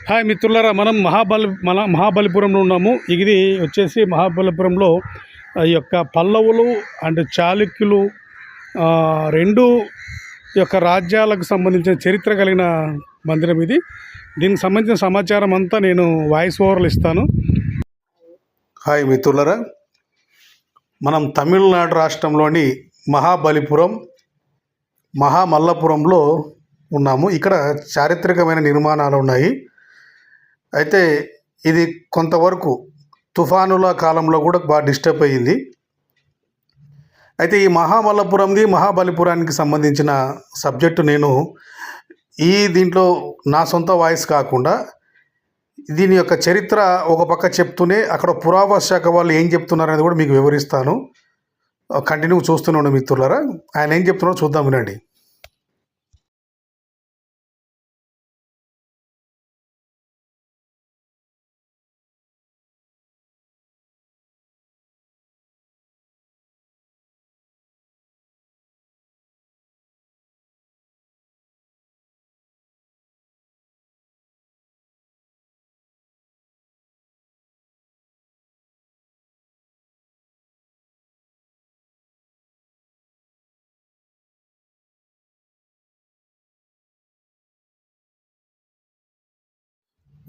Hi మిత్రులారా, మనం మహాబలిపురంలో ఉన్నాము. ఇది వచ్చేసి మహాబలిపురంలో ఈ యొక్క పల్లవులు అండ్ చాళుక్యులు రెండు యొక్క రాజ్యాలకు సంబంధించిన చరిత్ర కలిగిన మందిరం ఇది. దీనికి సంబంధించిన సమాచారం అంతా నేను వాయిస్ ఓవర్లు ఇస్తాను. హాయ్ మిత్రులారా, మనం తమిళనాడు రాష్ట్రంలోని మహాబలిపురం మహామల్లపురంలో ఉన్నాము. ఇక్కడ చారిత్రకమైన నిర్మాణాలు ఉన్నాయి. అయితే ఇది కొంతవరకు తుఫానుల కాలంలో కూడా బాగా డిస్టర్బ్ అయ్యింది. అయితే ఈ మహాబలిపురానికి సంబంధించిన సబ్జెక్టు నేను దీంట్లో నా సొంత వాయిస్ కాకుండా దీని యొక్క చరిత్ర ఒక పక్క చెప్తూనే అక్కడ పురావస్తు శాఖ వాళ్ళు ఏం చెప్తున్నారనేది కూడా మీకు వివరిస్తాను. కంటిన్యూ చూస్తున్నాను మిత్రులారా. ఆయన ఏం చెప్తున్నారో చూద్దాం, వినండి.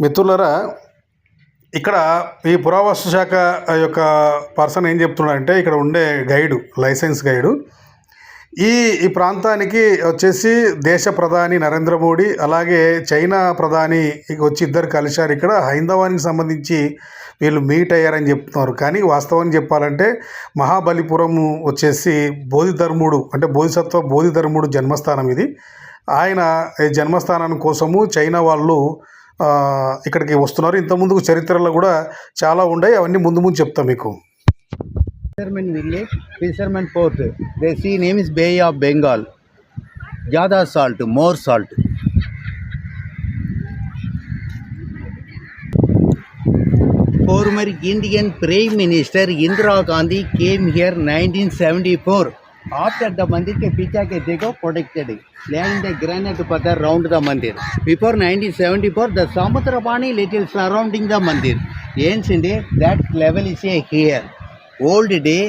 మిత్రులారా, ఇక్కడ ఈ పురావస్తు శాఖ యొక్క పర్సన్ ఏం చెప్తున్నాడంటే, ఇక్కడ ఉండే గైడు, లైసెన్స్ గైడు, ఈ ప్రాంతానికి వచ్చేసి దేశ ప్రధాని నరేంద్ర మోడీ అలాగే చైనా ప్రధాని వచ్చి ఇద్దరు కలిశారు. ఇక్కడ హైందవానికి సంబంధించి వీళ్ళు మీట్ అయ్యారని చెప్తున్నారు. కానీ వాస్తవాన్ని చెప్పాలంటే మహాబలిపురం వచ్చేసి బోధిధర్ముడు అంటే బోధిధర్ముడు జన్మస్థానం ఇది. ఆయన జన్మస్థానం కోసము చైనా వాళ్ళు ఇక్కడికి వస్తున్నారు. ఇంతకుముందు చరిత్రలో కూడా చాలా ఉన్నాయి, అవన్నీ ముందు చెప్తాం మీకు. Fisherman village, Fisherman port. The sea name is Bay of Bengal. Jada salt, more salt. Former Indian Prime Minister Indira Gandhi came here 1974. After the mandir के पीछे के देखो protected, laying the granite pathar round the mandir. Before 1974, the Samudrapani little surrounding the mandir. Ancient day, that level is here. Old day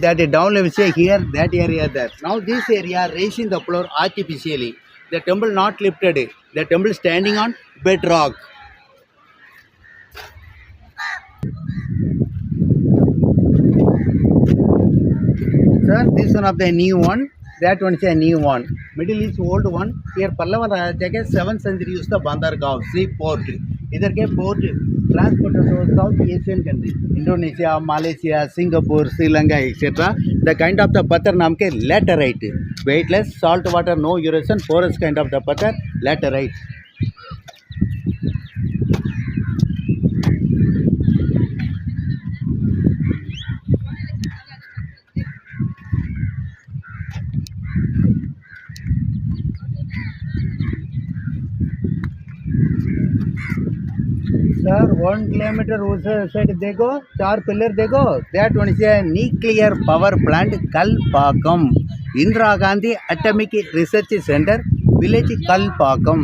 that down level say here, that area there. Now this area raising the floor artificially. The temple not lifted. The temple standing on bedrock. Sir, this one of the new one. That one is a new one. Middle is old one. Here Pallava Raja ke 7th century used the Bandargaon sea port. इधर के port transport south Asian country, Indonesia, Malaysia, Singapore, Sri Lanka etcetera. The kind of the पत्थर नाम के laterite, weightless, salt water, no erosion, porous kind of the पत्थर laterite. Sir, 1 kilometer उस side देखो, 4 pillar देखो. That one is a nuclear power plant, Kalpakam. Indira Gandhi Atomic Research Center, village Kalpakam.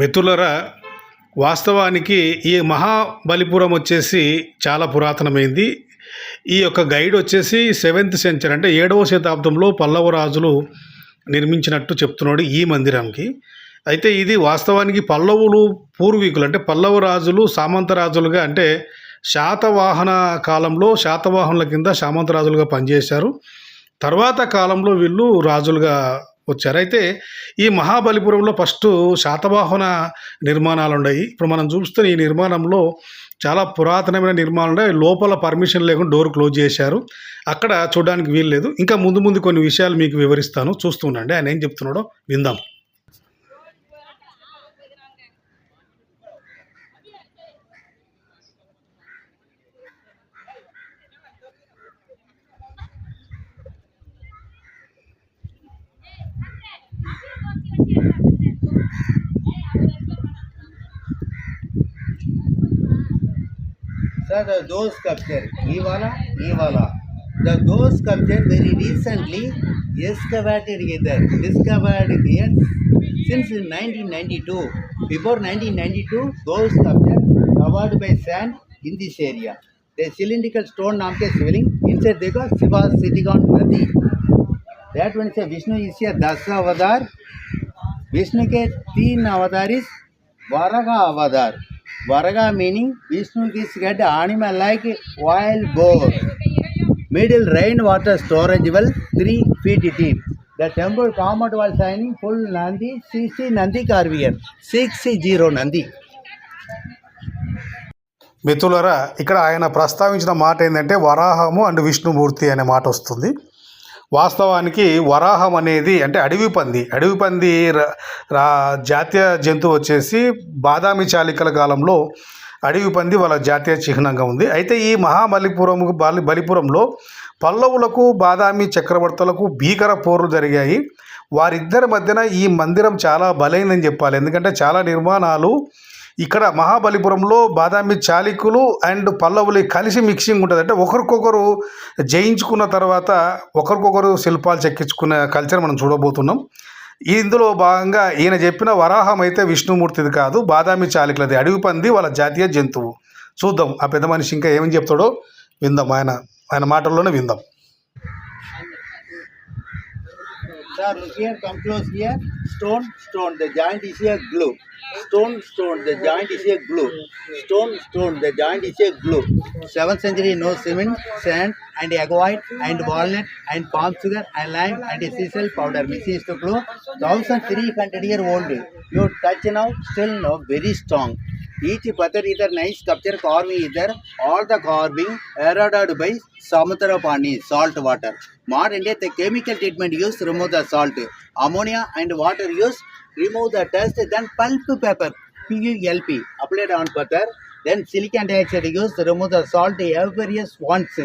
మిత్రులారా, వాస్తవానికి ఈ మహాబలిపురం వచ్చేసి చాలా పురాతనమైంది. ఈ యొక్క గైడ్ వచ్చేసి 7th సెంచరీ అంటే 7వ శతాబ్దంలో పల్లవ రాజులు నిర్మించినట్టు చెప్తున్నాడు ఈ మందిరంకి. అయితే ఇది వాస్తవానికి పల్లవులు పూర్వీకులు అంటే పల్లవ రాజులు సామంతరాజులుగా అంటే శాతవాహన కాలంలో శాతవాహనుల కింద సామంతరాజులుగా పనిచేశారు. తర్వాత కాలంలో వీళ్ళు రాజులుగా వచ్చారు. అయితే ఈ మహాబలిపురంలో ఫస్ట్ శాతవాహన నిర్మాణాలు ఉన్నాయి. ఇప్పుడు మనం చూస్తే ఈ నిర్మాణంలో చాలా పురాతనమైన నిర్మాణాలు ఉన్నాయి. లోపల పర్మిషన్ లేకుండా డోర్ క్లోజ్ చేశారు. అక్కడ చూడడానికి వీల్లేదు. ఇంకా ముందు కొన్ని విషయాలు మీకు వివరిస్తాను, చూస్తుండండి. ఆయన ఏం చెప్తున్నాడో విందాం. Sir, those sculpture, ये वाला Those sculptures very recently discovered here since 1992. Before 1992, those sculptures covered by sand in this area. The cylindrical stone naam ke Shivling inside देखो शिवा sitting on नदी. That one is Vishnu is a 10 अवतार. विष्णु के 3 अवतार is Varaha अवतार. Varaha meaning Vishnu is get animal like wild boar. Middle rainwater storage well 3 feet deep. The temple compound was shining full Nandi, 60 Nandi carving. 60 Nandi. మిత్రులరా ఇక్కడ ఆయన ప్రస్తావించిన మాట ఏంటంటే వరాహము అండ్ విష్ణుమూర్తి అనే మాట వస్తుంది. వాస్తవానికి వరాహం అనేది అంటే అడవి పంది జాతీయ జంతువు వచ్చేసి బాదామి చాళుక్యుల కాలంలో అడవి పంది వాళ్ళ జాతీయ చిహ్నంగా ఉంది. అయితే ఈ బలిపురంలో పల్లవులకు బాదామి చక్రవర్తులకు భీకర పోర్లు జరిగాయి. వారిద్దరి మధ్యన ఈ మందిరం చాలా బలైందని చెప్పాలి. ఎందుకంటే చాలా నిర్మాణాలు ఇక్కడ మహాబలిపురంలో బాదామి చాళుక్యులు అండ్ పల్లవులు కలిసి మిక్సింగ్ ఉంటుంది. అంటే ఒకరికొకరు జయించుకున్న తర్వాత ఒకరికొకరు శిల్పాలు చెక్కించుకునే కల్చర్ మనం చూడబోతున్నాం. ఇందులో భాగంగా ఈయన చెప్పిన వరాహం అయితే విష్ణుమూర్తిది కాదు, బాదామి చాళుక్యులది, అడవి పంది వాళ్ళ జాతీయ జంతువు. చూద్దాం ఆ పెద్ద మనిషి ఇంకా ఏమని చెప్తాడో విందాం, ఆయన మాటల్లోనే విందాం. Sir, look here, come close here. Stone, the joint is here glue. Stone, the joint is here glue. Stone, the joint is here glue. 7th century, no cement, sand, and egg white, and walnut, and palm sugar, and lime, and sisal powder. Mixing is to glue. 1300 year old. You touch now, still no, very strong. Each pathar either nice sculpture carving either, all the carving eroded by Samudrapani, salt water. Modern day, the chemical treatment used to remove the salt. Ammonia and water used remove the dust. Then pulp paper, PULP, applied on pathar. Then silicon dioxide used to remove the salt every year once.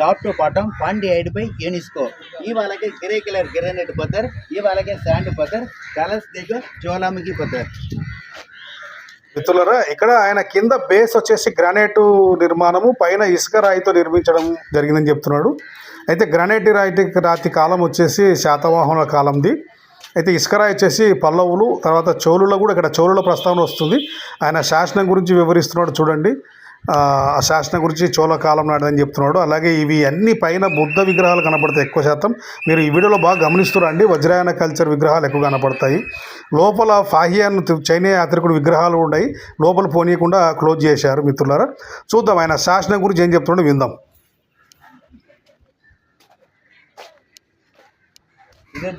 Top to bottom, funded by UNESCO. ये वाला के grey color granite pathar, ये वाला के sand pathar, colors देखो ज्वालामुखी पत्थर. మిత్రులరా ఇక్కడ ఆయన కింద బేస్ వచ్చేసి గ్రానైట్ నిర్మాణము, పైన ఇసుక రాయితో నిర్మించడం జరిగిందని చెప్తున్నాడు. అయితే గ్రానైట్ రాతి కాలం వచ్చేసి శాతవాహనుల కాలంది. అయితే ఇసుక రాయి వచ్చేసి పల్లవులు, తర్వాత చోళుల కూడా ఇక్కడ చోళుల ప్రస్తావన వస్తుంది. ఆయన శాసనం గురించి వివరిస్తున్నాడు చూడండి. ఆ శాసనం గురించి చోళ కాలం నాటిదని చెప్తున్నాడు. అలాగే ఇవి అన్ని పైన బుద్ధ విగ్రహాలు కనపడతాయి ఎక్కువ శాతం. మీరు ఈ వీడియోలో బాగా గమనిస్తున్నారండి, వజ్రాయన కల్చర్ విగ్రహాలు ఎక్కువ కనపడతాయి. లోపల ఫాహియాన్ చైనా యాత్రికుడు విగ్రహాలు ఉన్నాయి, లోపల పోనీయకుండా క్లోజ్ చేశారు. మిత్రులారా చూద్దాం ఆయన శాసనం గురించి ఏం చెప్తున్నాడో విందాం.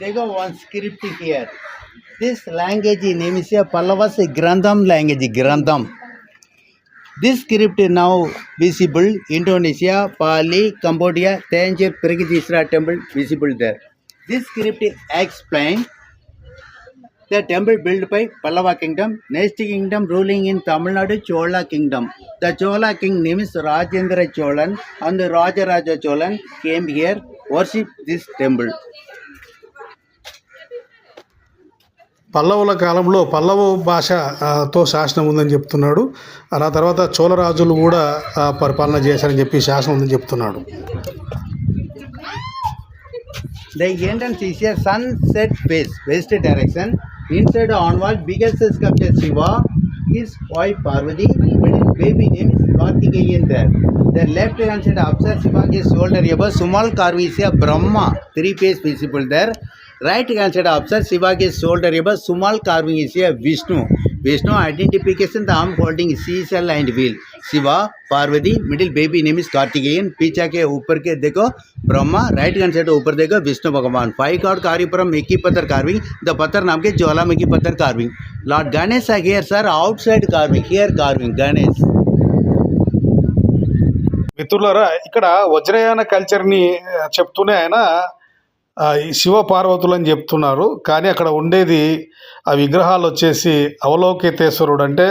देखो one script here. This language name is a Pallavas Grandham language. Grandham. This script now visible Indonesia, Bali, Cambodia, Tangier, Pirigidisra temple visible there. This script explains the temple built by Pallava kingdom. Next kingdom ruling in Tamil Nadu, Chola kingdom. The Chola king name is Rajendra Cholan, and the Rajaraja Cholan came here worship this temple. పల్లవుల కాలంలో పల్లవ భాషతో శాసనం ఉందని చెప్తున్నాడు. అలా తర్వాత చోళరాజులు కూడా పరిపాలన చేశారని చెప్పి శాసనం ఉందని చెప్తున్నాడు. The entrance is a sunset face, west direction. Inside on wall, biggest sculpture Shiva, his wife Parvati, baby name is Kartikeyan there. The left hand side observe Shiva is shoulder above, small carving is a Brahma, 3 face visible there. Right hand side observe Shiva is shoulder above, small carving is a Vishnu. Vishnu identification, the arm holding seashell and wheel. Shiva, Parvati, middle baby name is Kartikeyan. पीछे के ऊपर के देखो Brahma, right hand side ऊपर देखो विष्णु भगवान. 5 card कारीपुरम मेकी पत्थर carving. The पत्थर नाम के ज्वालामुखी पत्थर carving. Lord Ganesh are here sir, outside carving, here carving Ganesh. మిత్రులారా ఇక్కడ వజ్రయాన కల్చర్ని చెప్తూనే ఆయన ఈ శివ పార్వతులు అని చెప్తున్నారు. కానీ అక్కడ ఉండేది ఆ విగ్రహాలు వచ్చేసి అవలోకితేశ్వరుడు, అంటే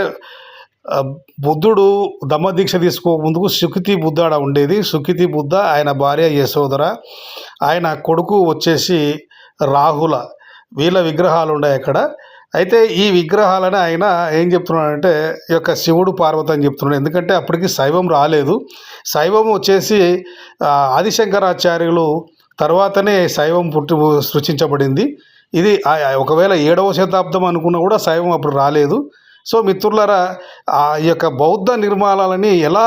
బుద్ధుడు దమ్మదీక్ష తీసుకోక ముందుకు సుఖితి బుద్ధ ఆడ ఉండేది. సుఖితి బుద్ధ, ఆయన భార్య యశోదర, ఆయన కొడుకు వచ్చేసి రాహుల, వీళ్ళ విగ్రహాలు ఉన్నాయి అక్కడ. అయితే ఈ విగ్రహాలను ఆయన ఏం చెప్తున్నాడంటే ఈ యొక్క శివుడు పార్వతి అని చెప్తున్నాడు. ఎందుకంటే అప్పటికి శైవం రాలేదు. శైవం వచ్చేసి ఆదిశంకరాచార్యులు తర్వాతనే శైవం సృష్టించబడింది. ఇది ఒకవేళ 7వ శతాబ్దం అనుకున్నా కూడా శైవం అప్పుడు రాలేదు. సో మిత్రులారా, ఈ యొక్క బౌద్ధ నిర్మాణాలని ఎలా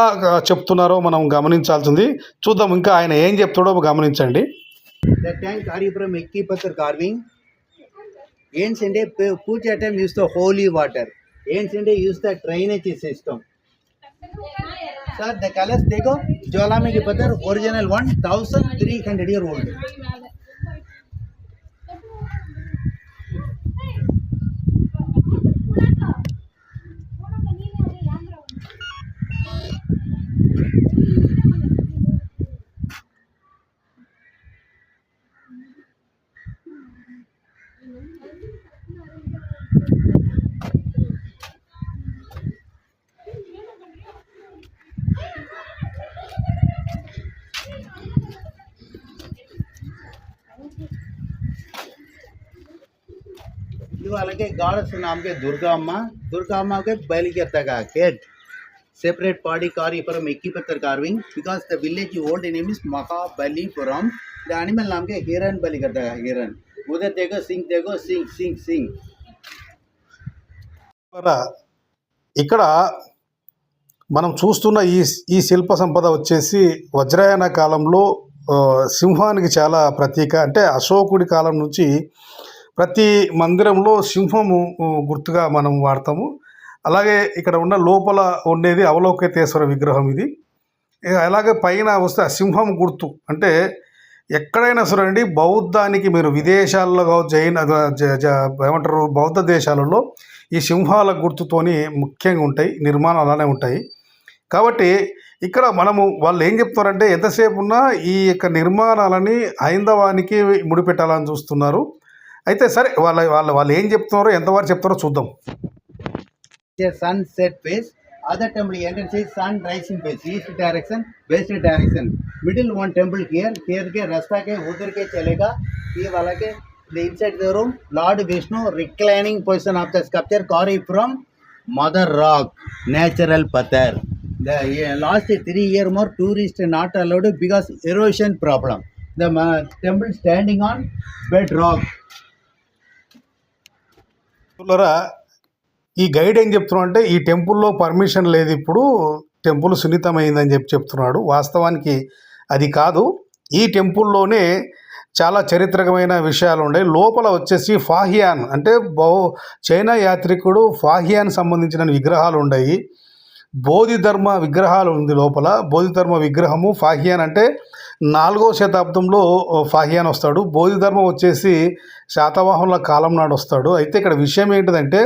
చెప్తున్నారో మనం గమనించాల్సింది. చూద్దాం ఇంకా ఆయన ఏం చెప్తాడో గమనించండి. The tank Aripuram Ekkipathar carving. Ancient day puja time used the holy water. Ancient day used the drainage system. Sir, the colors देखो ज्वालामुखी पत्थर original one 1300 year old. అలాగే గాడస్ नाम के दुर्गा अम्मा के बलि करता का head separate body Aripuram Ekkipathar carving because the village old name is Mahabalipuram. The animal नाम के हिरण बलि करता का हिरण. उधर देखो सिंह ఇక్కడ మనం చూస్తున్న ఈ శిల్ప సంపద వచ్చేసి వజ్రాయన కాలంలో సింహానికి చాలా ప్రతీక. అంటే అశోకుడి కాలం నుంచి ప్రతి మందిరంలో సింహము గుర్తుగా మనం వాడతాము. అలాగే ఇక్కడ ఉన్న లోపల ఉండేది అవలోకితేశ్వర విగ్రహం ఇది. అలాగే పైన వస్తే సింహం గుర్తు. అంటే ఎక్కడైనా సరే అండి, బౌద్ధానికి మీరు విదేశాల్లో ఏమంటారు, బౌద్ధ దేశాలలో ఈ సింహాల గుర్తుతోని ముఖ్యంగా ఉంటాయి, నిర్మాణాలు అలానే ఉంటాయి. కాబట్టి ఇక్కడ మనము వాళ్ళు ఏం చెప్తున్నారంటే ఎంతసేపు ఉన్నా ఈ యొక్క నిర్మాణాలని హైందవానికి ముడిపెట్టాలని చూస్తున్నారు. అయితే సరే వాళ్ళు ఏం చెప్తున్నారో ఎంతవరకు చెప్తారో చూద్దాం. sunset face, other temple entrance is sun rising face, east direction, west direction. Middle one temple here के रास्ता के उधर के चलेगा. ये वाला के the inside the room Lord Vishnu reclining position of the sculpture carved from mother rock, natural pathar. The last 3 years more tourists not allowed because erosion problem. The temple standing on bedrock. ఈ guide ఏం చెప్తున్నాడు అంటే ఈ టెంపుల్లో permission లేదు, ఇప్పుడు temple సున్నితమైందని చెప్తున్నాడు. వాస్తవానికి అది కాదు. ఈ టెంపుల్లోనే చాలా చారిత్రకమైన విషయాలు ఉన్నాయి. లోపల వచ్చేసి ఫాహియాన్ అంటే చైనా యాత్రికుడు ఫాహియాన్ సంబంధించిన విగ్రహాలు ఉన్నాయి. బోధిధర్మ విగ్రహాలు ఉంది లోపల. బోధిధర్మ విగ్రహము ఫాహియాన్ అంటే 4వ శతాబ్దంలో ఫాహియాన్ వస్తాడు. బోధిధర్మ వచ్చేసి శాతవాహనుల కాలం నాడు వస్తాడు. అయితే ఇక్కడ విషయం ఏంటిదంటే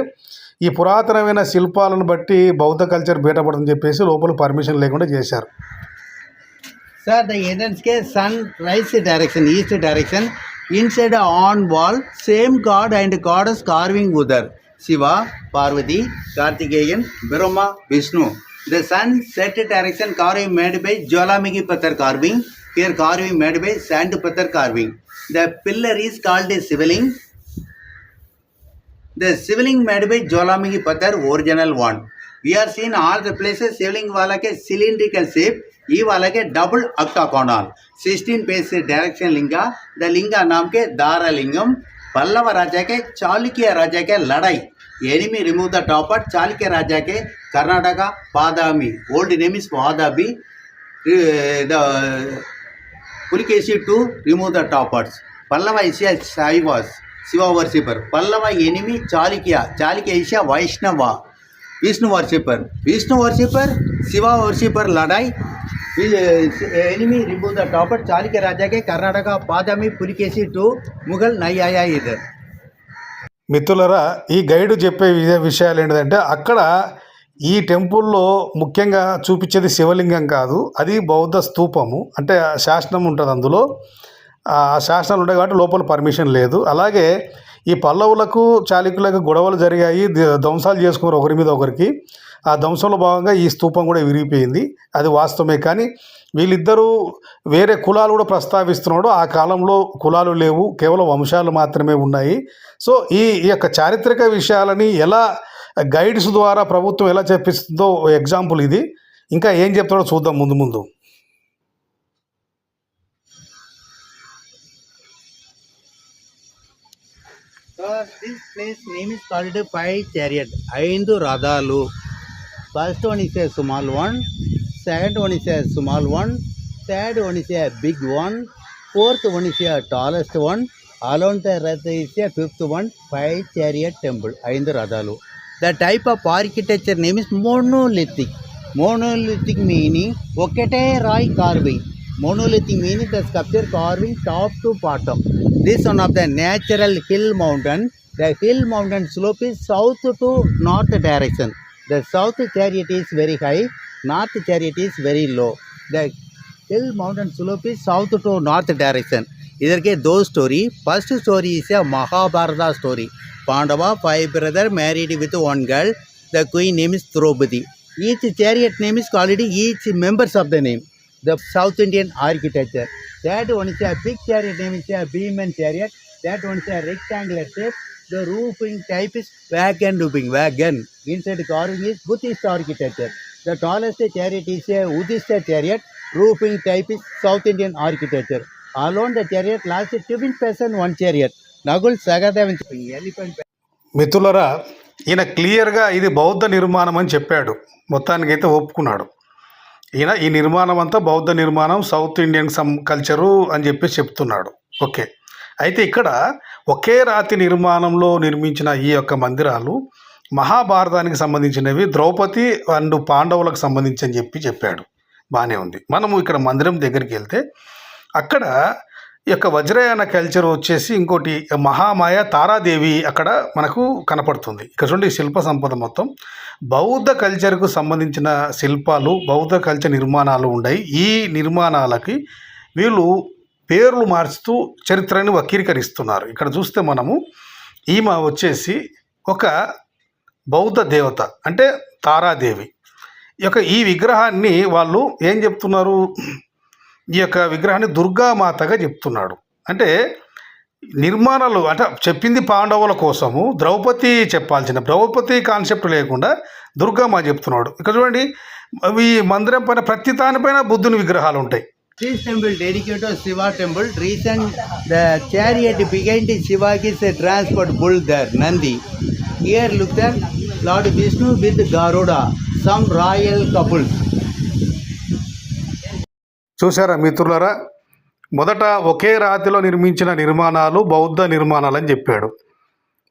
ఈ పురాతనమైన శిల్పాలను బట్టి బౌద్ధ కల్చర్ బయటపడదని చెప్పేసి లోపల పర్మిషన్ లేకుండా చేశారు. Sir, the entrance के sun rise direction, east direction. Inside on wall, same god and goddess carving udar. Shiva, Parvati, Kartikeyan, Brahma, Vishnu. The sun set direction carving made by Jwalamukhi Pathar carving. Here carving made by sand pathar carving. The pillar is called a Sivaling. The Sivaling made by Jwalamukhi Pathar original one. We are seen all the places Sivaling वाला के cylindrical shape. ये वाला के double octagonal 16 page से direction Linga. The लिंगा नाम के दारा लिंगम. पल्लव राजा के चालुक्य राजा के लड़ाई. Enemy remove the topper. Chalukya राजा के Karnataka Badami. Old name is Badami. The Pulakeshi to remove the toppers. Pallava is a Shiva worshipper. Pallava enemy Chalukya is a Vaishnava. Vishnu worshipper. Shiva worshipper ladai. Enemy remove the topper. Chalukya Raja के कर्नाटका बादामी Pulakeshi to Mughal nahi aaya idhar. మిత్రులరా, ఈ guide చెప్పే విషయాలు ఏంటంటే అక్కడ ఈ టెంపుల్లో ముఖ్యంగా చూపించేది శివలింగం కాదు, అది బౌద్ధ స్తూపము. అంటే శాసనం ఉంటుంది, అందులో ఆ శాసనాలు ఉంటాయి కాబట్టి లోపల పర్మిషన్ లేదు. అలాగే ఈ పల్లవులకు చాళుక్యులకు గొడవలు జరిగాయి, ధ్వంసాలు చేసుకున్నారు ఒకరి మీద ఒకరికి. ఆ ధ్వంసంలో భాగంగా ఈ స్తూపం కూడా విరిగిపోయింది, అది వాస్తవమే. కానీ వీళ్ళిద్దరూ వేరే కులాలు కూడా ప్రస్తావిస్తున్నాడు. ఆ కాలంలో కులాలు లేవు, కేవలం వంశాలు మాత్రమే ఉన్నాయి. సో ఈ యొక్క చారిత్రక విషయాలని ఎలా గైడ్స్ ద్వారా ప్రభుత్వం ఎలా చెప్పిస్తుందో ఎగ్జాంపుల్ ఇది. ఇంకా ఏం చెప్తాడో చూద్దాం ముందు ముందు. This place name is called Five Chariot. Aindu Radalu. First one is a small one, second one is a small one, third one is a big one, fourth one is a tallest one, along the Rath is a fifth one. Five Chariot Temple. Aindu Radalu. The type of architecture name is monolithic. Monolithic meaning ఒకటే రాయి carving. Monolithic meaning the sculpture carving top to bottom. This one of the natural hill mountain. The hill mountain slope is south to north direction. The south chariot is very high, north chariot is very low. The hill mountain slope is south to north direction. Idhar ke do story. First story is a Mahabharata story. Pandava, 5 brothers married with one girl. The queen name is Draupadi. Each chariot name is called each members of the name. The South Indian architecture. That one is a big chariot name is a beam and chariot. That one is a rectangular shape. The roofing type is wagon roofing. Wagon. Inside carving is Buddhist architecture. The tallest chariot is a Buddhist chariot. Roofing type is South Indian architecture. Along the chariot last 2 person one chariot. Nagul Sagadevan elephant. మిత్రులరా, ఈయన క్లియర్గా ఇది బౌద్ధ నిర్మాణం అని చెప్పాడు. మొత్తానికైతే ఒప్పుకున్నాడు. ఈ నిర్మాణం అంతా బౌద్ధ నిర్మాణం, సౌత్ ఇండియన్ కల్చరు అని చెప్పేసి చెప్తున్నాడు. ఓకే, అయితే ఇక్కడ ఒకే రాతి నిర్మాణంలో నిర్మించిన ఈ యొక్క మందిరాలు మహాభారతానికి సంబంధించినవి, ద్రౌపది అండ్ పాండవులకు సంబంధించి అని చెప్పాడు. బాగానే ఉంది. మనము ఇక్కడ మందిరం దగ్గరికి వెళ్తే అక్కడ ఈ యొక్క వజ్రయాన కల్చర్ వచ్చేసి ఇంకోటి మహామాయ తారాదేవి అక్కడ మనకు కనపడుతుంది. ఇక్కడ చూడండి, శిల్ప సంపద మొత్తం బౌద్ధ కల్చర్కు సంబంధించిన శిల్పాలు, బౌద్ధ కల్చర్ నిర్మాణాలు ఉన్నాయి. ఈ నిర్మాణాలకి వీళ్ళు పేర్లు మార్చుతూ చరిత్రని వక్రీకరిస్తున్నారు. ఇక్కడ చూస్తే మనము ఈమె వచ్చేసి ఒక బౌద్ధ దేవత, అంటే తారాదేవి. ఈ విగ్రహాన్ని వాళ్ళు ఏం చెప్తున్నారు, ఈ యొక్క విగ్రహాన్ని దుర్గామాతగా చెప్తున్నాడు. అంటే నిర్మాణాలు అంటే చెప్పింది పాండవుల కోసము, ద్రౌపది చెప్పాల్సిన ద్రౌపది కాన్సెప్ట్ లేకుండా దుర్గామాత చెప్తున్నాడు. ఇక్కడ చూడండి, ఈ మందిరం పైన ప్రతి దానిపైన బుద్ధుని విగ్రహాలు ఉంటాయి. This temple dedicated to Shiva temple. Recent the chariot behind Shiva's transport bull there, Nandi. Here look at Lord Vishnu with Garuda, some royal couples. చూసారా మిత్రులారా, మొదట ఒకే రాతిలో నిర్మించిన నిర్మాణాలు బౌద్ధ నిర్మాణాలు అని చెప్పాడు.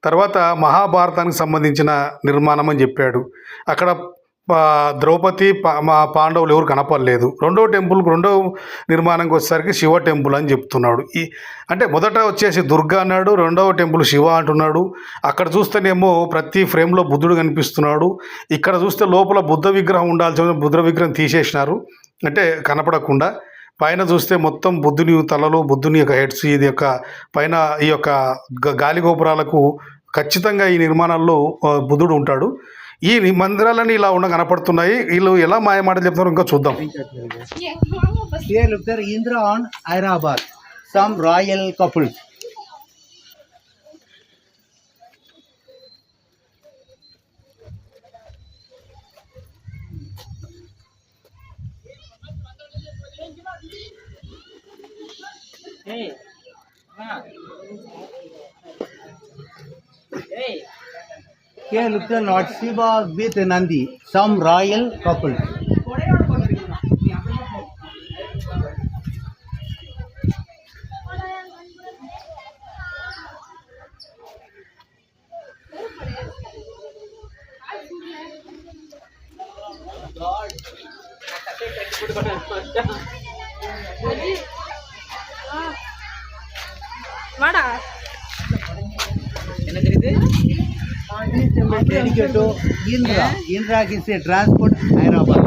తర్వాత మహాభారతానికి సంబంధించిన నిర్మాణం అని చెప్పాడు. అక్కడ ద్రౌపది పాండవులు ఎవరు కనపడలేదు. రెండో నిర్మాణంకి వచ్చేసరికి శివ టెంపుల్ అని చెప్తున్నాడు. అంటే మొదట వచ్చేసి దుర్గా అన్నాడు, రెండవ టెంపుల్ శివ అంటున్నాడు. అక్కడ చూస్తేనేమో ప్రతి ఫ్రేమ్లో బుద్ధుడు కనిపిస్తున్నాడు. ఇక్కడ చూస్తే లోపల బుద్ధ విగ్రహం ఉండాల్సిన బుద్ధ విగ్రహం తీసేసినారు, అంటే కనపడకుండా. పైన చూస్తే మొత్తం బుద్ధుని తలలు, బుద్ధుని యొక్క హెడ్స్, ఇది యొక్క పైన ఈ యొక్క గాలి గోపురాలకు ఖచ్చితంగా ఈ నిర్మాణాల్లో బుద్ధుడు ఉంటాడు. ఈ మందిరాలన్నీ ఇలా కనపడుతున్నాయి. వీళ్ళు ఎలా మాయమాటలు చెప్తారో ఇంకా చూద్దాం. Here look there, Indra on Hyderabad, some royal couples. Here look the Lord Shiva with Nandi, some royal couple. Vada. Dedicated to Indra. Indra is a transport Hyderabad.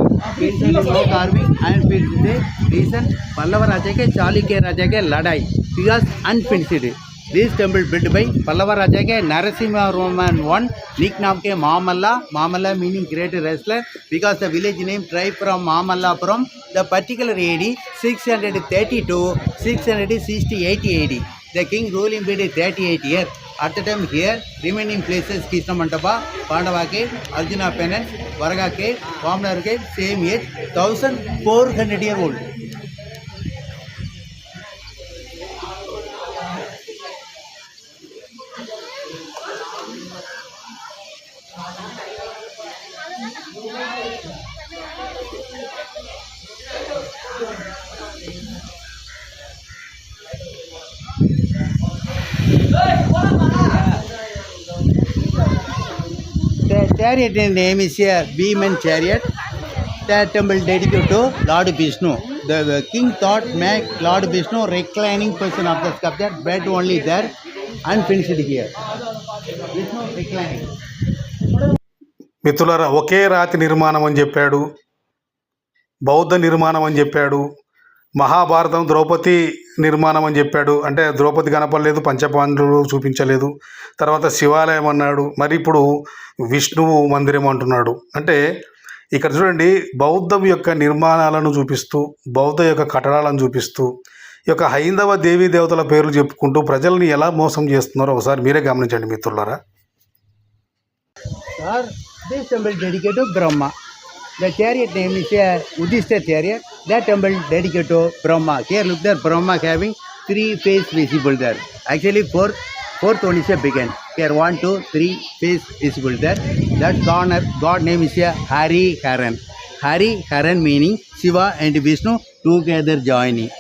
No carving and finished. Reason Pallava Raja ke Chalukya Raja ke ladai because unfinished. This temple built by Pallava Raja ke Narasimha Roman one, nickname ke Mamalla. Mamalla meaning great wrestler because the village name derived from Mamallapuram. The particular AD 630 to 668 AD. The king ruling period 38 years. At the time here, remaining places Krishna Mandapa, Pandava Cave, Arjuna Penance, Varaga Cave, Vamnar Cave, same age, 1400 year old. The chariot name is a Beeman chariot. The temple dedicated to Lord Vishnu. The king thought make Lord Vishnu reclining position of the sculpture, bed only there, unfinished here. Vishnu reclining. మిత్రులారా, ఒకే రాతి నిర్మాణం అని చెప్పాడు, బౌద్ధ నిర్మాణం అని చెప్పాడు, మహాభారతం ద్రౌపది నిర్మాణం అని చెప్పాడు. అంటే ద్రౌపది కనపడలేదు, పంచపాండవులు చూపించలేదు. తర్వాత శివాలయం అన్నాడు, మరి ఇప్పుడు విష్ణువు మందిరం అంటున్నాడు. అంటే ఇక్కడ చూడండి, బౌద్ధం యొక్క నిర్మాణాలను చూపిస్తూ, బౌద్ధ యొక్క కట్టడాలను చూపిస్తూ, ఈ యొక్క హైందవ దేవీ దేవతల పేర్లు చెప్పుకుంటూ ప్రజల్ని ఎలా మోసం చేస్తున్నారో ఒకసారి మీరే గమనించండి మిత్రులారా. Sir, this temple dedicated to Brahma. The chariot name is a Udishta chariot. That temple dedicated to Brahma. Here look there, Brahma having 3 face visible there. Actually fourth one is a began. Here 1, 2, 3 face visible there. That God name is a Hari Haran. Hari Haran meaning Shiva and Vishnu together joining.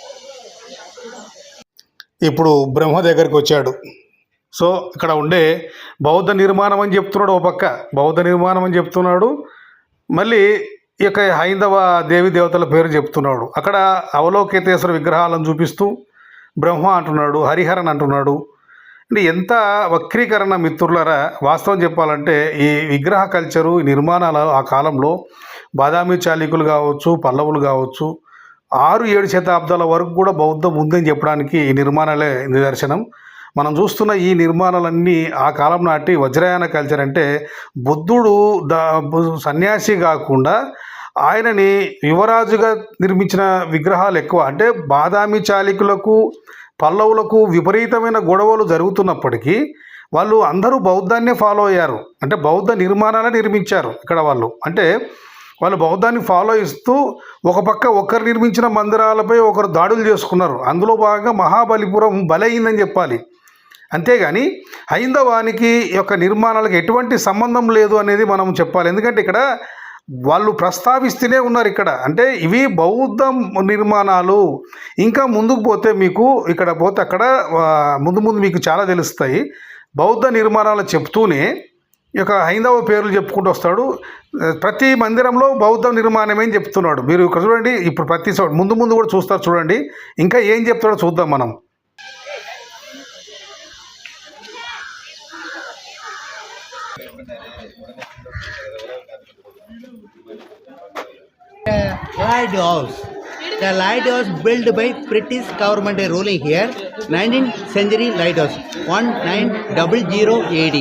ఇప్పుడు బ్రహ్మ దగ్గరికి వచ్చాడు. So ఇక్కడ ఉండే బౌద్ధ నిర్మాణం అని చెప్తున్నాడు, ఓ పక్క బౌద్ధ నిర్మాణం అని చెప్తున్నాడు, మళ్ళీ ఈ యొక్క హైందవ దేవి దేవతల పేరు చెప్తున్నాడు. అక్కడ అవలోకితేశ్వర విగ్రహాలను చూపిస్తూ బ్రహ్మ అంటున్నాడు, హరిహరన్ అంటున్నాడు. అంటే ఎంత వక్రీకరణ మిత్రులారా. వాస్తవం చెప్పాలంటే ఈ విగ్రహ కల్చరు, ఈ నిర్మాణాలు ఆ కాలంలో బాదామి చాళుక్యులు కావచ్చు, పల్లవులు కావచ్చు, 6-7 శతాబ్దాల వరకు కూడా బౌద్ధం ఉందని చెప్పడానికి ఈ నిర్మాణాలే నిదర్శనం. మనం చూస్తున్న ఈ నిర్మాణాలన్నీ ఆ కాలం నాటి వజ్రయాన కల్చర్. అంటే బుద్ధుడు సన్యాసి కాకుండా ఆయనని యువరాజుగా నిర్మించిన విగ్రహాలు ఎక్కువ. అంటే బాదామి చాళుక్యులకు, పల్లవులకు విపరీతమైన గొడవలు జరుగుతున్నప్పటికీ వాళ్ళు అందరూ బౌద్ధాన్నే ఫాలో అయ్యారు. అంటే బౌద్ధ నిర్మాణాలే నిర్మించారు ఇక్కడ వాళ్ళు. అంటే వాళ్ళు బౌద్ధాన్ని ఫాలో ఇస్తూ ఒక పక్క ఒకరు నిర్మించిన మందిరాలపై ఒకరు దాడులు చేసుకున్నారు. అందులో భాగంగా మహాబలిపురం బలైందని చెప్పాలి. అంతేగాని హైందవానికి యొక్క నిర్మాణాలకు ఎటువంటి సంబంధం లేదు అనేది మనం చెప్పాలి. ఎందుకంటే ఇక్కడ వాళ్ళు ప్రస్తావిస్తూనే ఉన్నారు ఇక్కడ. అంటే ఇవి బౌద్ధ నిర్మాణాలు. ఇంకా ముందుకు పోతే మీకు ఇక్కడ పోతే అక్కడ ముందు మీకు చాలా తెలుస్తాయి. బౌద్ధ నిర్మాణాలు చెప్తూనే ఈ యొక్క హైందవ పేర్లు చెప్పుకుంటూ వస్తాడు. ప్రతి మందిరంలో బౌద్ధ నిర్మాణమే అని చెప్తున్నాడు. మీరు ఇక్కడ చూడండి, ఇప్పుడు ప్రతి ముందు కూడా చూస్తారు చూడండి. ఇంకా ఏం చెప్తాడో చూద్దాం మనం. Lighthouse. The lighthouse built by British government ruling here, 19th century lighthouse, 1900 AD.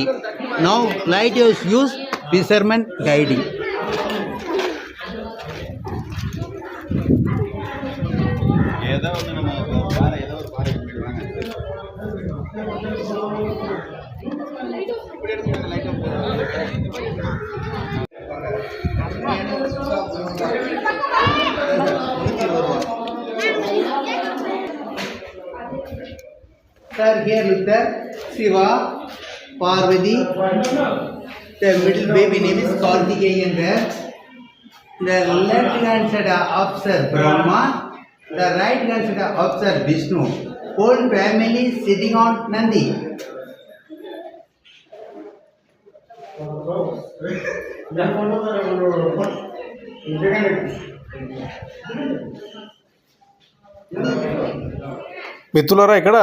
Now lighthouse use fishermen guiding. Sir, here look there, Shiva, Parvati, the middle baby name is Kartikeyan there. The left hand side observe Brahma, the right hand side observe Vishnu. Whole family sitting on Nandi. మిత్రులారా, ఇక్కడ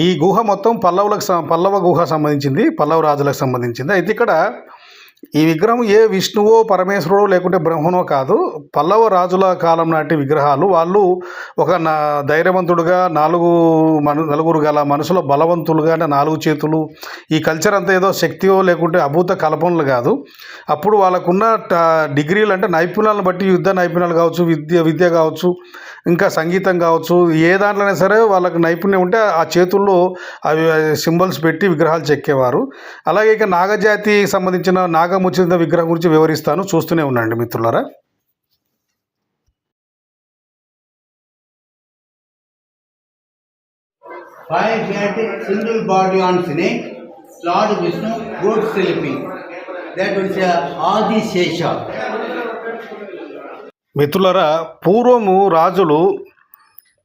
ఈ గుహ మొత్తం పల్లవ గుహ సంబంధించింది, పల్లవ రాజులకు సంబంధించింది. అయితే ఇక్కడ ఈ విగ్రహం ఏ విష్ణువో పరమేశ్వరుడో లేకుంటే బ్రహ్మనో కాదు, పల్లవ రాజుల కాలం నాటి విగ్రహాలు. వాళ్ళు ఒక ధైర్యవంతుడుగా నలుగురు గల మనుషుల బలవంతులుగా అంటే 4 చేతులు. ఈ కల్చర్ అంతా ఏదో శక్తియో లేకుంటే అభూత కల్పనలు కాదు. అప్పుడు వాళ్ళకున్న డిగ్రీలు అంటే నైపుణ్యాలను బట్టి యుద్ధ నైపుణ్యాలు కావచ్చు, విద్య కావచ్చు, ఇంకా సంగీతం కావచ్చు, ఏ దాంట్లోనే సరే వాళ్ళకి నైపుణ్యం ఉంటే ఆ చేతుల్లో అవి సింబల్స్ పెట్టి విగ్రహాలు చెక్కేవారు. అలాగే ఇక నాగజాతికి సంబంధించిన నాగముచిత విగ్రహం గురించి వివరిస్తాను, చూస్తూనే ఉండండి మిత్రులారా. Five-head single body on snake, Lord Vishnu, good sleeping. That was Adi Shesha. మిత్రులారా, పూర్వము రాజులు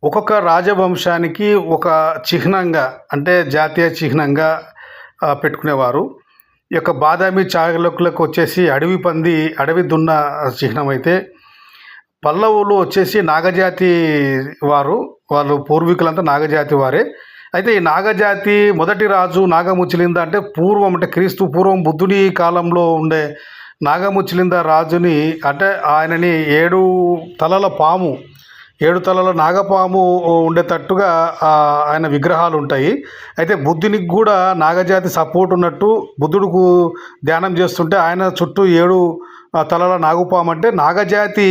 ఒక్కొక్క రాజవంశానికి ఒక చిహ్నంగా అంటే జాతీయ చిహ్నంగా పెట్టుకునేవారు. ఈ యొక్క బాదామి చాళుక్యులకు వచ్చేసి అడవి పంది, అడవి దున్న చిహ్నం అయితే, పల్లవులు వచ్చేసి నాగజాతి వాళ్ళు పూర్వీకులంతా నాగజాతి వారే. అయితే ఈ నాగజాతి మొదటి రాజు నాగముచిలింద అంటే పూర్వం అంటే క్రీస్తు పూర్వం బుద్ధుని కాలంలో ఉండే నాగముచిలింద రాజుని అంటే ఆయనని 7 తలల పాము, 7 తలల నాగపాము ఉండేటట్టుగా ఆయన విగ్రహాలు ఉంటాయి. అయితే బుద్ధునికి కూడా నాగజాతి సపోర్ట్ ఉన్నట్టు బుద్ధుడుకు ధ్యానం చేస్తుంటే ఆయన చుట్టూ 7 తలల నాగుపాము అంటే నాగజాతి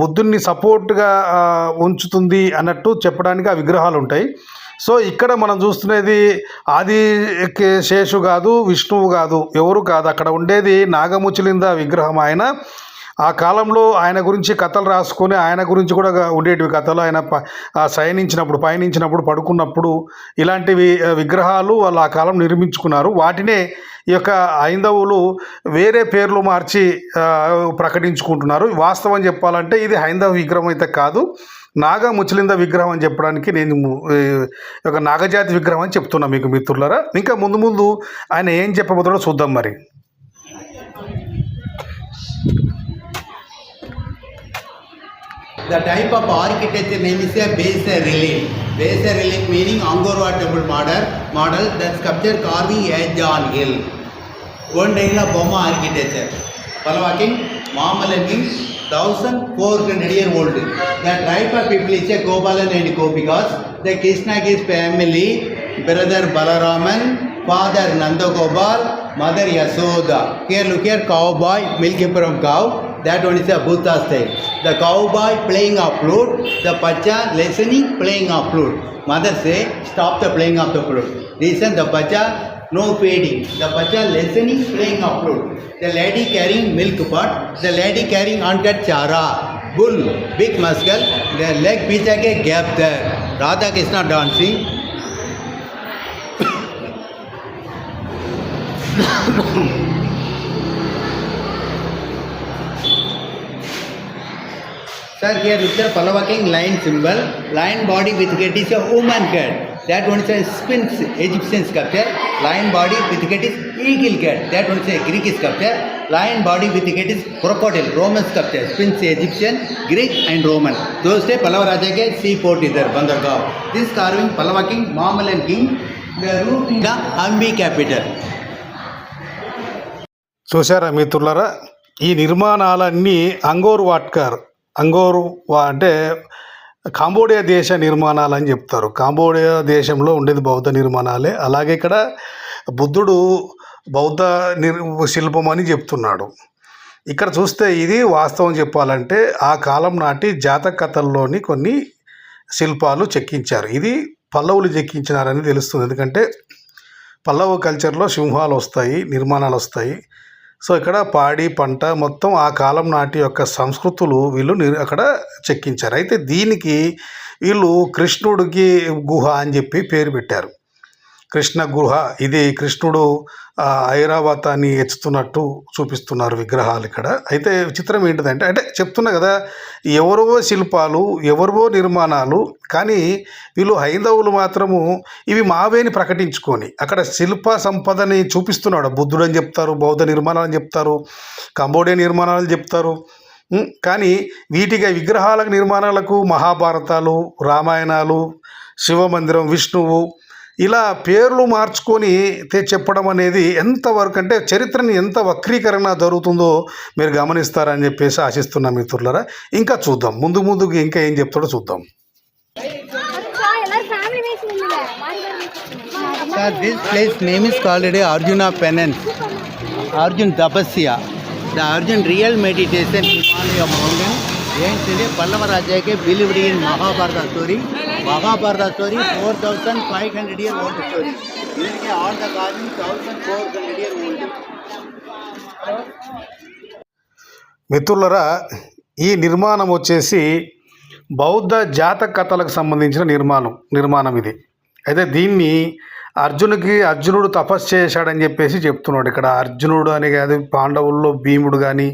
బుద్ధుని సపోర్ట్గా ఉంచుతుంది అన్నట్టు చెప్పడానికి ఆ విగ్రహాలు ఉంటాయి. సో ఇక్కడ మనం చూస్తున్నది ఆది శేషు కాదు, విష్ణువు కాదు, ఎవరు కాదు, అక్కడ ఉండేది నాగముచిలింద విగ్రహం. ఆయన ఆ కాలంలో ఆయన గురించి కథలు రాసుకొని ఆయన గురించి కూడా ఉండేటివి కథలు. ఆయన పయనించినప్పుడు పడుకున్నప్పుడు ఇలాంటివి విగ్రహాలు వాళ్ళు ఆ కాలం నిర్మించుకున్నారు. వాటినే ఈ యొక్క హైందవులు వేరే పేర్లు మార్చి ప్రకటించుకుంటున్నారు. వాస్తవం చెప్పాలంటే ఇది హైందవ విగ్రహం అయితే కాదు, నాగముచిలింద విగ్రహం అని చెప్పడానికి నేను ఒక నాగజాతి విగ్రహం అని చెప్తున్నా మీకు మిత్రులారా. ఇంకా ముందు ఆయన ఏం చెప్పబోతాడో చూద్దాం మరి. The type of architecture name is a base relief. Base relief meaning Angkor Wat temple model that sculpture carving edge on hill. One Dangla Boma architecture. Pallava king, Mahammalan king, 1400 year old. The type of people is a Gopalan and Gopikas. The Krishnagiri's family, brother Balaraman, father Nandagopal, mother Yasoda. Here look here, cowboy, Milkipuram cow. That one is a Buddha style. The cowboy playing a flute, the pacha listening, playing a flute. Mother say, stop the playing of the flute. Reason the pacha, no feeding. The pacha listening, playing a flute. The lady carrying milk pot, the lady carrying uncut chara. Bull, big muscle, the leg picha ke gap there. Radha Krishna dancing. Sir, here is the Pallava king lion symbol. Lion body with head is a woman head. That one is a Sphinx Egyptian sculpture. Lion body with head is eagle head. That one is a Greek sculpture. Lion body with head is crocodile Roman sculpture. Sphinx Egyptian, Greek and Roman. Those days Pallava Raja ke seaport is there, Bandargaon. This carving Pallava king, Mahammalan king. The roof in the Hampi capital. చూసారా మిత్రులారా, ఈ నిర్మాణాలన్నీ అంగోర్ అంటే కాంబోడియా దేశ నిర్మాణాలు అని చెప్తారు. కాంబోడియా దేశంలో ఉండేది బౌద్ధ నిర్మాణాలే. అలాగే ఇక్కడ బుద్ధుడు బౌద్ధ శిల్పం అని చెప్తున్నాడు. ఇక్కడ చూస్తే ఇది వాస్తవం చెప్పాలంటే ఆ కాలం నాటి జాతక కథల్లోని కొన్ని శిల్పాలు చెక్కించారు. ఇది పల్లవులు చెక్కించినారని తెలుస్తుంది. ఎందుకంటే పల్లవ కల్చర్లో సింహాలు వస్తాయి, నిర్మాణాలు వస్తాయి. సో ఇక్కడ పాడి పంట మొత్తం ఆ కాలం నాటి యొక్క సంస్కృతులు వీళ్ళు అక్కడ చెక్కించారు. అయితే దీనికి వీళ్ళు కృష్ణుడికి గుహ అని చెప్పి పేరు పెట్టారు. కృష్ణ గుహ, ఇది కృష్ణుడు ఐరావతాన్ని ఎత్తుతున్నట్టు చూపిస్తున్నారు విగ్రహాలు ఇక్కడ. అయితే విచిత్రం ఏంటిదంటే, అంటే చెప్తున్నా కదా, ఎవరో శిల్పాలు, ఎవరో నిర్మాణాలు, కానీ వీళ్ళు హైందవులు మాత్రము ఇవి మావేని ప్రకటించుకొని అక్కడ శిల్ప సంపదని చూపిస్తున్నాడు. బుద్ధుడు అని చెప్తారు, బౌద్ధ నిర్మాణాలు అని చెప్తారు, కంబోడియా నిర్మాణాలు చెప్తారు. కానీ వీటికి విగ్రహాలకు నిర్మాణాలకు మహాభారతాలు, రామాయణాలు, శివమందిరం, విష్ణువు ఇలా పేర్లు మార్చుకొని చెప్పడం అనేది ఎంతవరకు అంటే చరిత్రని ఎంత వక్రీకరణ జరుగుతుందో మీరు గమనిస్తారని చెప్పేసి ఆశిస్తున్నాం మిత్రులారా. ఇంకా చూద్దాం ముందుకు ఇంకా ఏం చెప్తాడో చూద్దాం. Sir, this place name is called Arjuna Penance, Arjun Tapasya. The Arjun real meditation Himalaya mountain. Ancient Pallava Raja ke believed in Mahabharata story. Mahabharata story 4,500 year old story. Here ke all the gardens 1,400 year old. మిత్రులరా, ఈ నిర్మాణం వచ్చేసి బౌద్ధ జాతక కథలకు సంబంధించిన నిర్మాణం ఇది. అయితే దీన్ని అర్జునుడు తపస్సు చేశాడని చెప్పేసి చెప్తున్నాడు. ఇక్కడ అర్జునుడు అని కాదు, పాండవుల్లో భీముడు కానీ,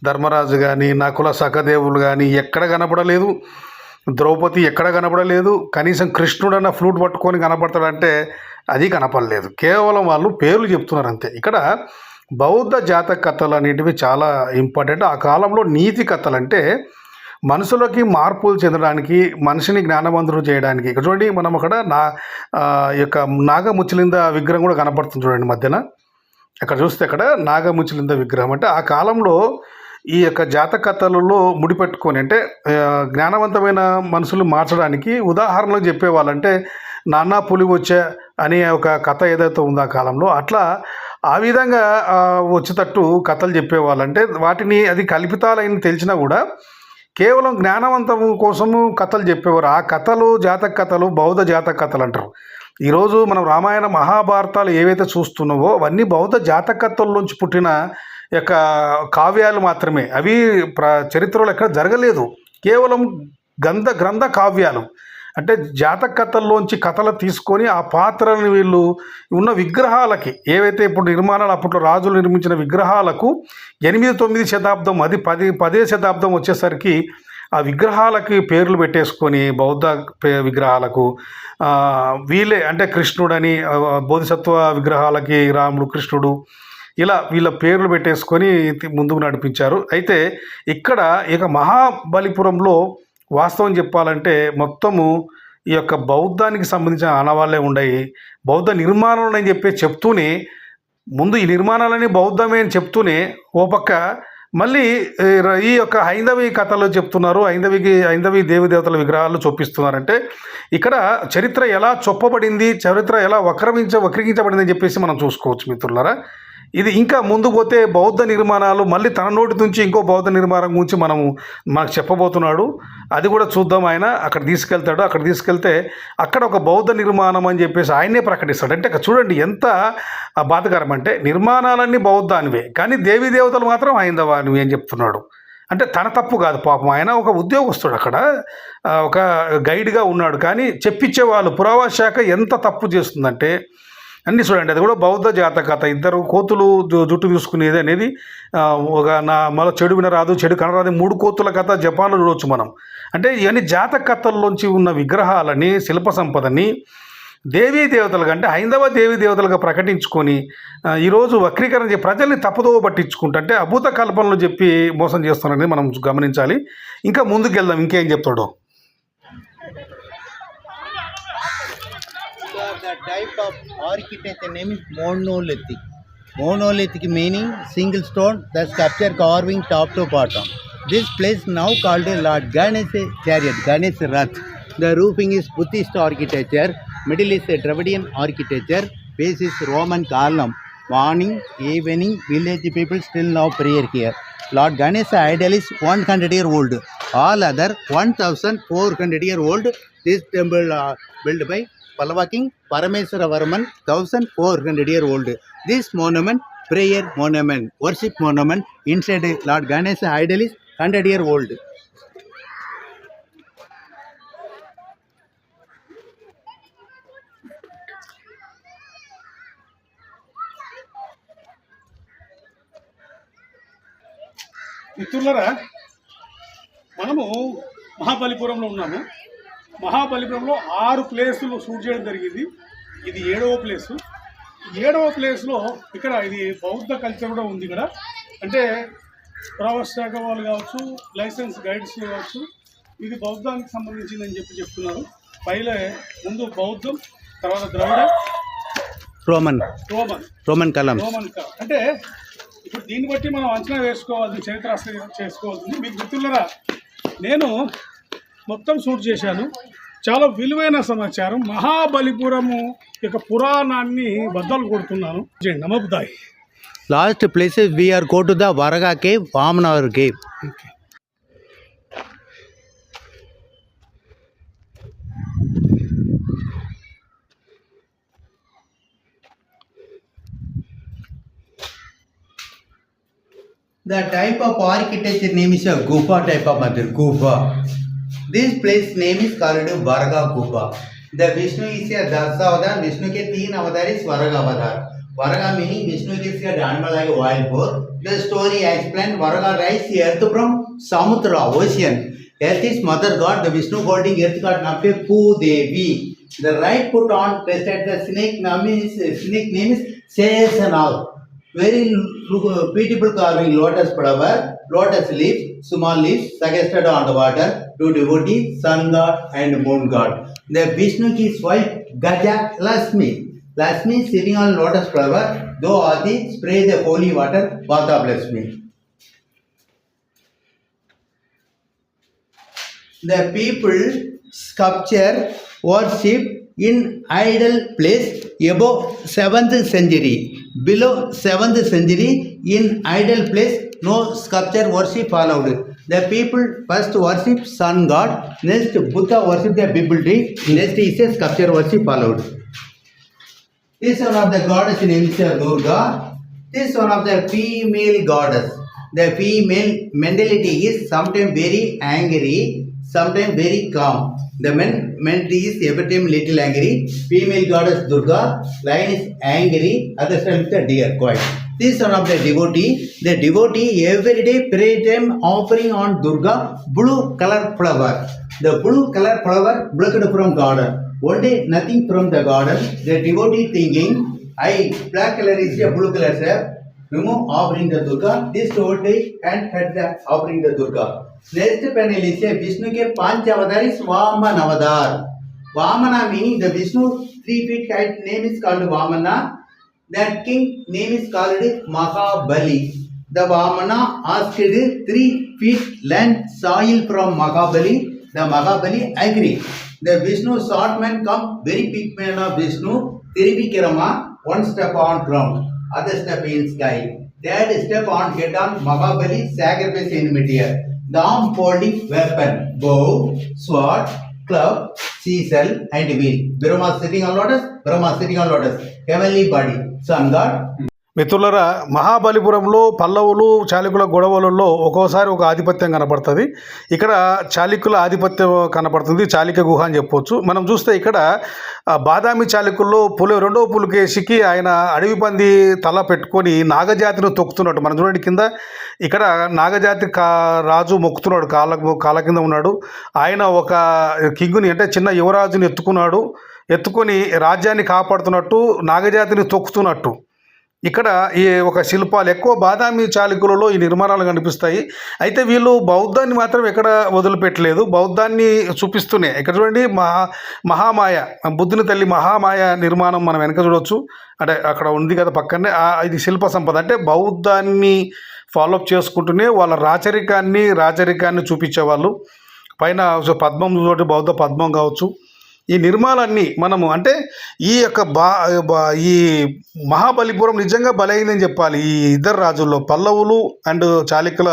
ధర్మరాజు కానీ, నకుల సఖదేవులు కానీ ఎక్కడ కనపడలేదు. ద్రౌపది ఎక్కడ కనపడలేదు. కనీసం కృష్ణుడు అన్న ఫ్లూట్ పట్టుకొని కనపడతాడంటే అది కనపడలేదు. కేవలం వాళ్ళు పేర్లు చెప్తున్నారు అంతే. ఇక్కడ బౌద్ధ జాతక కథలు అనేటివి చాలా ఇంపార్టెంట్. ఆ కాలంలో నీతి కథలు అంటే మనుషులకి మార్పులు చెందడానికి, మనిషిని జ్ఞానవంతుడు చేయడానికి. ఇక్కడ చూడండి, మనం అక్కడ యొక్క నాగముచ్చలింద విగ్రహం కూడా కనపడుతుంది చూడండి మధ్యన. అక్కడ చూస్తే అక్కడ నాగముచ్చలింద విగ్రహం అంటే ఆ కాలంలో ఈ యొక్క జాతక కథలలో ముడిపెట్టుకొని అంటే జ్ఞానవంతమైన మనుషులు మార్చడానికి ఉదాహరణలు చెప్పేవాళ్ళంటే నాన్న పులి వచ్చే అనే ఒక కథ ఏదైతే ఉందో ఆ కాలంలో అట్లా ఆ విధంగా వచ్చేటట్టు కథలు చెప్పేవాళ్ళంటే వాటిని అది కల్పితాలని తెలిసినా కూడా కేవలం జ్ఞానవంతం కోసము కథలు చెప్పేవారు. ఆ కథలు జాతక కథలు బౌద్ధ జాతక కథలు అంటారు. ఈరోజు మనం రామాయణ మహాభారతాలు ఏవైతే చూస్తున్నావో అవన్నీ బౌద్ధ జాతక కథల్లోంచి పుట్టిన యొక్క కావ్యాలు మాత్రమే. అవి చరిత్రలో ఎక్కడ జరగలేదు. కేవలం గ్రంథ కావ్యాలు అంటే జాతక కథల్లోంచి కథలు తీసుకొని ఆ పాత్రలను వీళ్ళు ఉన్న విగ్రహాలకి ఏవైతే ఇప్పుడు నిర్మాణాలు అప్పట్లో రాజులు నిర్మించిన విగ్రహాలకు 8-9 శతాబ్దం అది 10వ శతాబ్దం వచ్చేసరికి ఆ విగ్రహాలకి పేర్లు పెట్టేసుకొని బౌద్ధ విగ్రహాలకు వీళ్ళే అంటే కృష్ణుడని బోధిసత్వ విగ్రహాలకి రాముడు కృష్ణుడు ఇలా వీళ్ళ పేర్లు పెట్టేసుకొని ముందుకు నడిపించారు. అయితే ఇక్కడ ఇక మహాబలిపురంలో వాస్తవం చెప్పాలంటే మొత్తము ఈ యొక్క బౌద్ధానికి సంబంధించిన ఆనవాళ్ళే ఉన్నాయి. బౌద్ధ నిర్మాణాలు అని చెప్తూనే ముందు ఈ నిర్మాణాలని బౌద్ధమే అని చెప్తూనే ఓ పక్క మళ్ళీ ఈ యొక్క హైందవి కథలు చెప్తున్నారు. హైందవి దేవతల విగ్రహాలు చూపిస్తున్నారంటే ఇక్కడ చరిత్ర ఎలా చొప్పబడింది, చరిత్ర ఎలా వక్రీకరించబడింది అని చెప్పేసి మనం చూసుకోవచ్చు మిత్రులారా. ఇది ఇంకా ముందు పోతే బౌద్ధ నిర్మాణాలు మళ్ళీ తన నోటి నుంచి ఇంకో బౌద్ధ నిర్మాణం గురించి మనకు చెప్పబోతున్నాడు. అది కూడా చూద్దాం. ఆయన అక్కడ తీసుకెళ్తాడు. అక్కడ తీసుకెళ్తే అక్కడ ఒక బౌద్ధ నిర్మాణం అని చెప్పేసి ఆయనే ప్రకటిస్తాడు. అంటే అక్కడ చూడండి ఎంత బాధకరం అంటే నిర్మాణాలన్నీ బౌద్ధానివే కానీ దేవీ దేవతలు మాత్రం హైందవానివి అని చెప్తున్నాడు. అంటే తన తప్పు కాదు పాపం, ఆయన ఒక ఉద్యోగస్తుడు అక్కడ ఒక గైడ్గా ఉన్నాడు. కానీ చెప్పించే వాళ్ళు పురావస్తు శాఖ ఎంత తప్పు చేస్తుందంటే అన్నీ చూడండి. అది కూడా బౌద్ధ జాతక కథ. ఇద్దరు కోతులు జుట్టు తీసుకునేది అనేది మళ్ళీ చెడు వినరాదు చెడు కనరాదు 3 కోతుల కథ జపాన్లో చూడవచ్చు మనం. అంటే ఇవన్నీ జాతక కథల్లోంచి ఉన్న విగ్రహాలని శిల్ప సంపదని దేవీ దేవతలుగా అంటే హైందవ దేవీ దేవతలుగా ప్రకటించుకొని ఈరోజు వక్రీకరణ ప్రజల్ని తప్పుదోవ పట్టించుకుంటూ అంటే అభూత కల్పనలు చెప్పి మోసం చేస్తున్నారని మనం గమనించాలి. ఇంకా ముందుకు వెళ్దాం, ఇంకేం చెప్తాడో. The type of architecture name is monolithic. Monolithic meaning single stone, the sculpture carving top to bottom. This place now called a Lord Ganesh chariot, Ganesh Rath. The roofing is Buddhist architecture. Middle is a Dravidian architecture. Base is Roman column. Morning, evening, village people still now prayer here. Lord Ganesh idol is 100 year old. All other 1,400 year old. This temple built by Pallava King Parameswara Varman 1,400 year old. This monument, prayer monument, worship monument inside Lord Ganesh idol is 100 year old. మిత్రులారా, మనము మహాబలిపురంలో ఉన్నాము. మహాబలిపురంలో 6 ప్లేసులు shoot చేయడం జరిగింది. ఇది 7వ place. 7వ ప్లేస్లో ఇక్కడ ఇది బౌద్ధ కల్చర్ కూడా ఉంది. ఇక్కడ అంటే పురావస్తు శాఖ వాళ్ళు కావచ్చు, లైసెన్స్ గైడ్స్ కావచ్చు, ఇది బౌద్ధానికి సంబంధించిందని చెప్తున్నారు. పైలే ముందు బౌద్ధం, తర్వాత ద్రవిడ, రోమన్ రోమన్ కలం. అంటే ఇప్పుడు దీన్ని బట్టి మనం అంచనా వేసుకోవాల్సింది, చరిత్ర చేసుకోవాల్సింది. మీకు గుర్తులరా, నేను మొత్తం షూట్ చేశాను. చాలా విలువైన సమాచారం. మహాబలిపురము యొక్క పురాణాన్ని బద్దలు కొడుతున్నాను. నమబుదాయి. Last places we are go to the Varaga cave, Vamanavar cave. The type of architecture name is a Gufa type of method. Gufa. This place name is called Varaga Gufa. The Vishnu is a Dasavadar. Vishnu के 3 अवतार is Varaga अवतार. Varaga meaning Vishnu is a animal like a wild boar. The story I explained. Varaga rise earth from Samudra, ocean. Earth is mother god. The Vishnu holding earth god name Pu Devi. The right foot on tested the snake name is Sesanav. Very beautiful carving, lotus flower, lotus leaf, small leaves suggested on the water to devotee, sun god and moon god. The Vishnu is wife Gaja Lasmi. Lasmi sitting on lotus flower, though Adi spray the holy water, Vata bless me. The people sculpture worship in idol place above 7th century. Below 7th century in idol place no sculpture worship followed. The people first worship sun god, next Buddha worship the Bible tree, next is a sculpture worship followed. This one of the goddess name is Durga. This one of the female goddess. The female mentality is sometimes very angry, sometimes very calm. The mentality is every time little angry. Female goddess Durga, lion is angry, other time is the deer, quiet. This one of the devotee. The devotee every day pray time offering on Durga blue color flower. The blue color flower plucked from garden. One day nothing from the garden. The devotee thinking, black color is a blue color, sir. Remove offering the Durga. This devotee and had the offering the Durga. Next panel is a Vishnu ke 5 avatar is Vamana avatar. Vamana meaning the Vishnu 3 feet height name is called Vamana. That king name is called Mahabali. The Vamana asked 3 feet land soil from Mahabali. The Mahabali agreed. The Vishnu short man come very big man of Vishnu. Tiribikirama 1 step on ground, other step in sky. Third step on head on Mahabali sacrifice in meteor. The arm holding weapon, bow, sword, club, chisel and wheel. Brahma sitting on lotus, Brahma sitting on lotus. Heavenly body, sun god. మిత్రులరా, మహాబలిపురంలో పల్లవులు చాళుక్యుల గొడవలలో ఒక్కోసారి ఒక ఆధిపత్యం కనపడుతుంది. ఇక్కడ చాళుక్యుల ఆధిపత్యం కనపడుతుంది. చాళుక్య గుహ అని చెప్పొచ్చు. మనం చూస్తే ఇక్కడ బాదామి చాళుక్యుల్లో రెండవ పులికేశికి ఆయన అడవి పంది తల పెట్టుకొని నాగజాతిని తొక్కుతున్నట్టు మనం చూడండి. కింద ఇక్కడ నాగజాతి రాజు మొక్కుతున్నాడు, కాళ్ళ కింద ఉన్నాడు. ఆయన ఒక కింగుని అంటే చిన్న యువరాజుని ఎత్తుకొని రాజ్యాన్ని కాపాడుతున్నట్టు, నాగజాతిని తొక్కుతున్నట్టు ఇక్కడ ఈ ఒక శిల్పాలు ఎక్కువ బాదామి చాళుక్యులలో ఈ నిర్మాణాలు కనిపిస్తాయి. అయితే వీళ్ళు బౌద్ధాన్ని మాత్రం ఎక్కడ వదిలిపెట్టలేదు, బౌద్ధాన్ని చూపిస్తూనే. ఇక్కడ చూడండి, మహామాయ బుద్ధుని తల్లి మహామాయ నిర్మాణం మనం వెనక చూడవచ్చు. అంటే అక్కడ ఉంది కదా పక్కనే, ఇది శిల్ప సంపద. అంటే బౌద్ధాన్ని ఫాలోఅప్ చేసుకుంటూనే వాళ్ళ రాచరికాన్ని చూపించేవాళ్ళు. పైన పద్మం చూడండి, బౌద్ధ పద్మం కావచ్చు. ఈ నిర్మాణాన్ని మనము అంటే ఈ యొక్క ఈ మహాబలిపురం నిజంగా బలైందని చెప్పాలి. ఈ ఇద్దరు రాజుల్లో పల్లవులు అండ్ చాళుక్యుల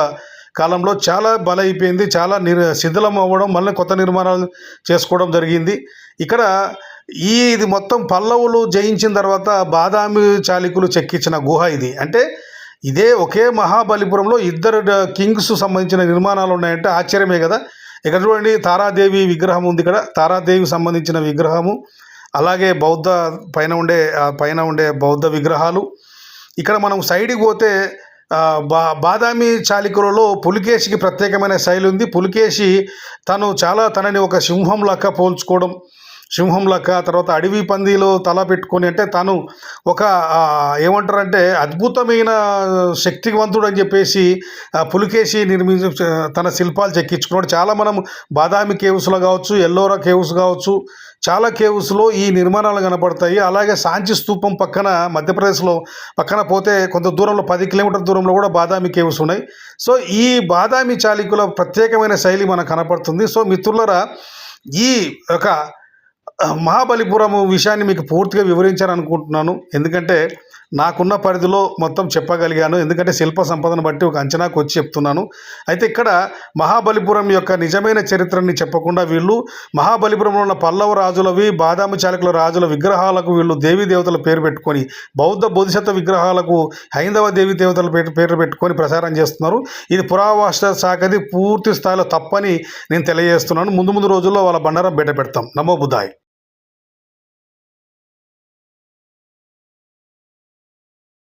కాలంలో చాలా బలైపోయింది, చాలా శిథిలం అవ్వడం, మళ్ళీ కొత్త నిర్మాణాలు చేసుకోవడం జరిగింది. ఇక్కడ ఇది మొత్తం పల్లవులు జయించిన తర్వాత బాదామి చాళుక్యులు చెక్కించిన గుహ ఇది. అంటే ఇదే ఒకే మహాబలిపురంలో ఇద్దరు కింగ్స్ సంబంధించిన నిర్మాణాలు ఉన్నాయంటే ఆశ్చర్యమే కదా. ఇక్కడ చూడండి, తారాదేవి విగ్రహం ఉంది. ఇక్కడ తారాదేవికి సంబంధించిన విగ్రహము, అలాగే పైన ఉండే బౌద్ధ విగ్రహాలు. ఇక్కడ మనం సైడ్కి పోతే బాదామి చాళుక్యులలో పులికేశికి ప్రత్యేకమైన శైలి ఉంది. పులికేశి తనని ఒక సింహం లెక్క పోల్చుకోవడం, తర్వాత అడవి పందిలో తల పెట్టుకొని, అంటే తను ఒక ఏమంటారంటే అద్భుతమైన శక్తివంతుడు అని చెప్పేసి పులికేశి తన శిల్పాలు చెక్కించుకున్నాడు. చాలా మనం బాదామి కేవ్స్లో కావచ్చు, ఎల్లోరా కేవ్స్ కావచ్చు, చాలా కేవ్స్లో ఈ నిర్మాణాలు కనపడతాయి. అలాగే సాంచి స్తూపం పక్కన మధ్యప్రదేశ్లో పక్కన పోతే కొంత దూరంలో 10 కిలోమీటర్ల దూరంలో కూడా బాదామి కేవ్స్ ఉన్నాయి. సో ఈ బాదామి చాళుక్యుల ప్రత్యేకమైన శైలి మనకు కనపడుతుంది. సో మిత్రులారా, ఈ యొక్క మహాబలిపురం విషయాన్ని మీకు పూర్తిగా వివరించాలనుకుంటున్నాను. ఎందుకంటే నాకున్న పరిధిలో మొత్తం చెప్పగలిగాను. ఎందుకంటే శిల్ప సంపదను బట్టి ఒక అంచనాకు వచ్చి చెప్తున్నాను. అయితే ఇక్కడ మహాబలిపురం యొక్క నిజమైన చరిత్రని చెప్పకుండా వీళ్ళు మహాబలిపురంలో ఉన్న పల్లవ రాజులవి, బాదామి చాళుక్యుల రాజుల విగ్రహాలకు వీళ్ళు దేవీ దేవతల పేరు పెట్టుకొని, బౌద్ధ బోధిసత్వ విగ్రహాలకు హైందవ దేవీ దేవతల పేరు పెట్టుకొని ప్రచారం చేస్తున్నారు. ఇది పురావస్తు శాఖది పూర్తి స్థాయిలో తప్పని నేను తెలియజేస్తున్నాను. ముందు రోజుల్లో వాళ్ళ బండారం బయట పెడతాం. నమో బుద్ధాయ్.